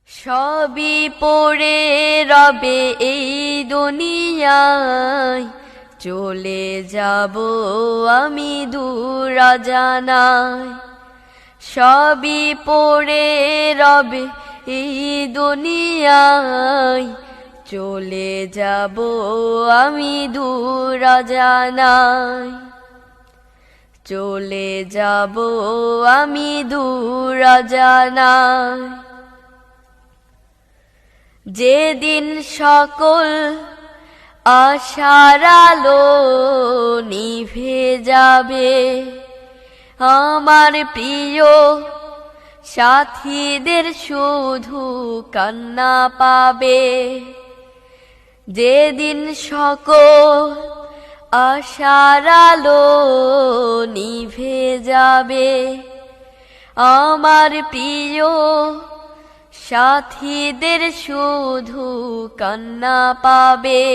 সবই পড়ে রবে এই দুনিয়ায়, চলে যাব আমি দূর অজানায়। সবই পড়ে রবে এই দুনিয়ায়, চলে যাব আমি দূর অজানায়। চলে যাব আমি দূর অজানায়। যেদিন সকল আশার আলো নিভে যাবে, আমার প্রিয় সাথীদের শুধু কান্না পাবে। যেদিন সকল আশার আলো নিভে যাবে, আমার প্রিয় সাথীদের শুধু কান্না পাবে।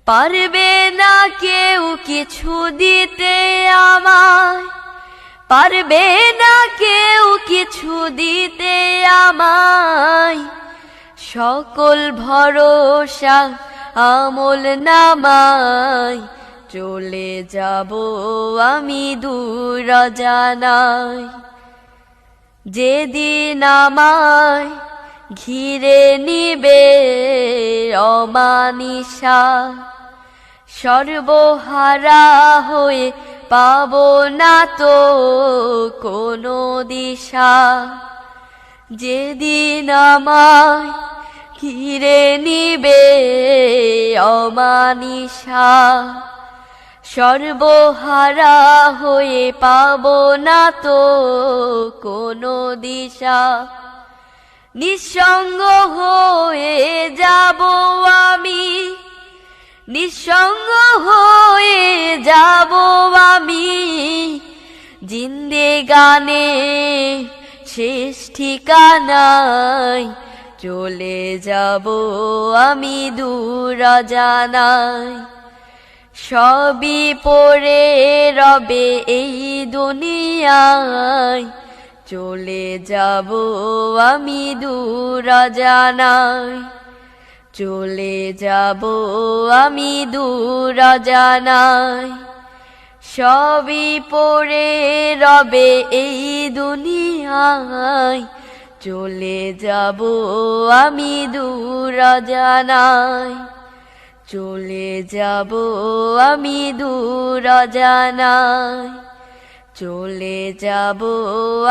পারবে না কেউ কিছু দিতে আমায়, পারবে না কেউ কিছু দিতে আমায়। সকল ভরসা আমল নামায়, চলে যাব আমি দূর অজানায়। যেদিন আমায় ঘিরে নিবে অমানিসা, সর্বহারা হয়ে পাব না তো কোনো দিশা। যেদিন আমায় ঘিরে নিবে অমানিসা, সর্বহারা হয়ে পাব না তো কোনো দিশা। নিঃসঙ্গ হয়ে যাব আমি, নিঃসঙ্গ হয়ে যাব আমি। জিন্দেগানে শেষ ঠিকানায়, চলে যাব আমি দূর অজানায়। সবই পড়ে রবে এই দুনিয়ায়, চলে যাব আমি দূর অজানায়। চলে যাব আমি দূর অজানায়। সবই পড়ে রবে এই দুনিয়ায়, চলে যাব আমি দূর অজানায়। চলে যাব আমি দূর অজানায়। চলে যাব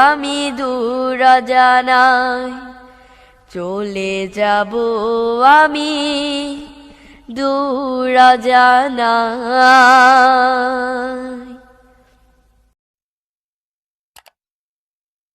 আমি দূর অজানায়। চলে যাব আমি দূর অজানায়।